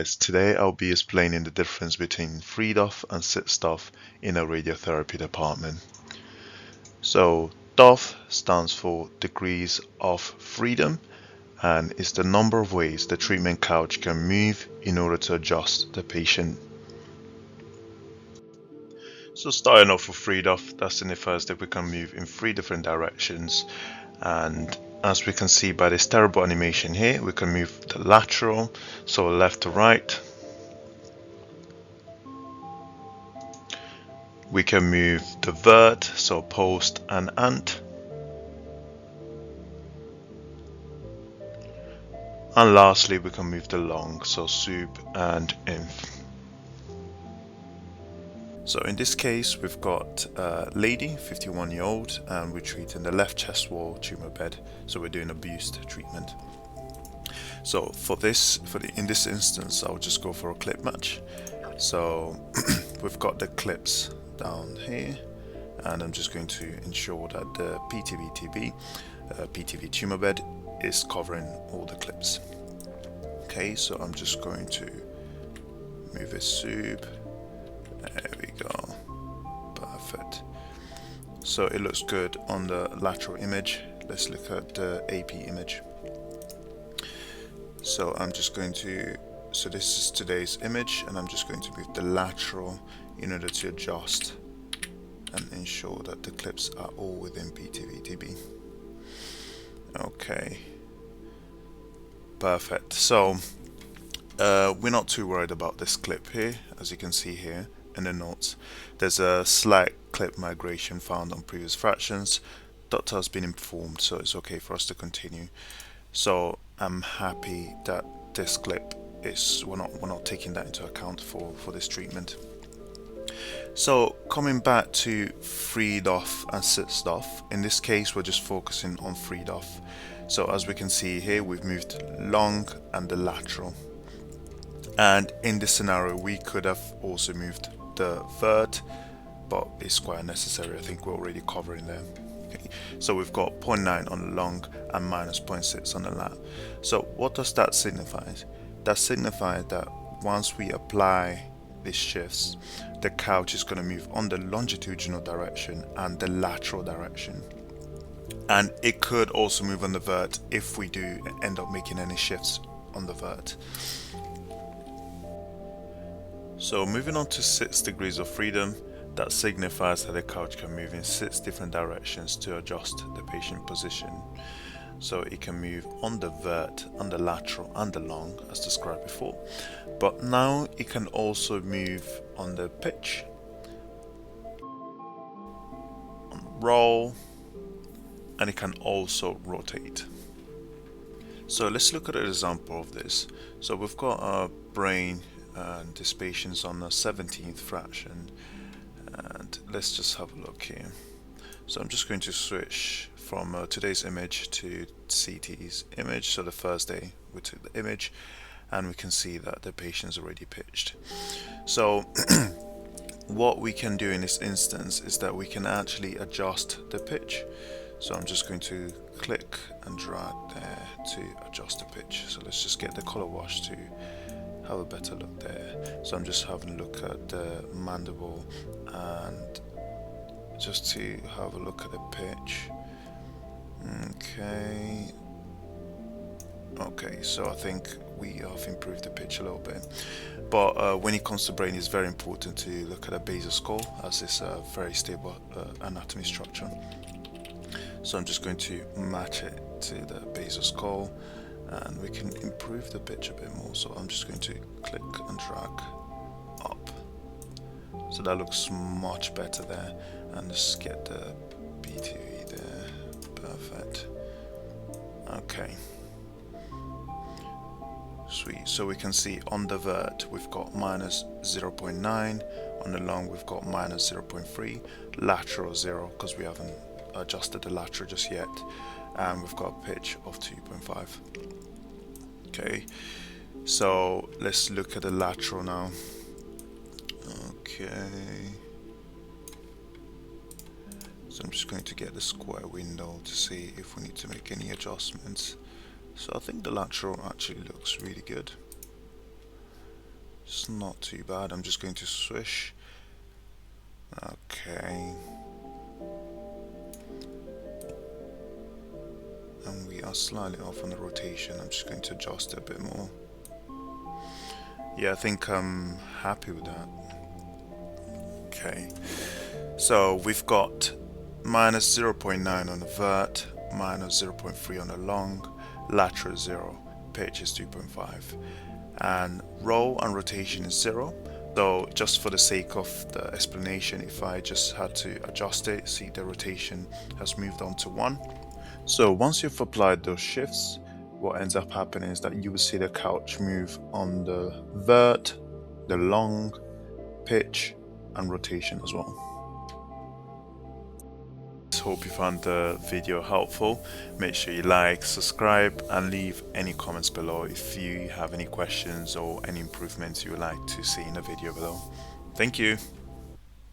Today I'll be explaining the difference between 3Dof and 6Dof in a radiotherapy department. So DOF stands for degrees of freedom and is the number of ways the treatment couch can move in order to adjust the patient. So starting off with 3Dof, that signifies that we can move in 3 different directions, and as we can see by this terrible animation here, we can move the lateral, so left to right. We can move the vert, so post and ant. And lastly, we can move the long, so sup and inf. So in this case, we've got a lady, 51-year-old, and we're treating the left chest wall tumor bed. So we're doing a boost treatment. So in this instance, I'll just go for a clip match. So we've got the clips down here, and I'm just going to ensure that the PTV tumor bed is covering all the clips. Okay, so I'm just going to move a sup. There we go. Perfect. So it looks good on the lateral image. Let's look at the AP image. So this is today's image, and I'm just going to move the lateral in order to adjust and ensure that the clips are all within PTV-TB. Okay. Perfect. So we're not too worried about this clip here. As you can see here in the notes, there's a slight clip migration found on previous fractions. Doctor has been informed, so it's okay for us to continue. So I'm happy that this clip is we're not taking that into account for this treatment. So coming back to 3Dof and 6Dof, in this case we're just focusing on 3Dof. So as we can see here, we've moved long and the lateral, and in this scenario we could have also moved the vert, but it's quite unnecessary. I think we're already covering them. Okay. So we've got 0.9 on the long and minus 0.6 on the lat. So what does that signify? That signifies that once we apply these shifts, the couch is going to move on the longitudinal direction and the lateral direction, and it could also move on the vert if we do end up making any shifts on the vert. So moving on to 6 degrees of freedom, that signifies that the couch can move in 6 different directions to adjust the patient position. So it can move on the vert, on the lateral and the long as described before, but now it can also move on the pitch, on roll, and it can also rotate. So let's look at an example of this. So we've got a brain and this patient's on the 17th fraction, and let's just have a look here. So I'm just going to switch from today's image to CT's image. So the first day we took the image, and we can see that the patient's already pitched. So what we can do in this instance is that we can actually adjust the pitch. So I'm just going to click and drag there to adjust the pitch. So let's just get the color wash to have a better look there. So I'm just having a look at the mandible and just to have a look at the pitch. Okay, so I think we have improved the pitch a little bit, but when it comes to brain, it's very important to look at a basal skull, as it's a very stable anatomy structure. So I'm just going to match it to the basal skull, and we can improve the pitch a bit more. So I'm just going to click and drag up. So that looks much better there, and just get the PTV there. Perfect. Okay. Sweet. So we can see on the vert we've got minus 0.9, on the long we've got minus 0.3, lateral 0 because we haven't adjusted the lateral just yet, and we've got a pitch of 2.5. Okay, so let's look at the lateral now. Okay, so I'm just going to get the square window to see if we need to make any adjustments. So I think the lateral actually looks really good. It's not too bad. I'm just going to swish. Okay. And we are slightly off on the rotation. I'm just going to adjust it a bit more. Yeah, I think I'm happy with that. Okay. So we've got minus 0.9 on the vert, minus 0.3 on the long, lateral 0, pitch is 2.5, and roll and rotation is 0. So just for the sake of the explanation, if I just had to adjust it, see the rotation has moved on to 1. So once you've applied those shifts, what ends up happening is that you will see the couch move on the vert, the long, pitch, and rotation as well. Hope you found the video helpful. Make sure you like, subscribe, and leave any comments below if you have any questions or any improvements you would like to see in the video below. Thank you.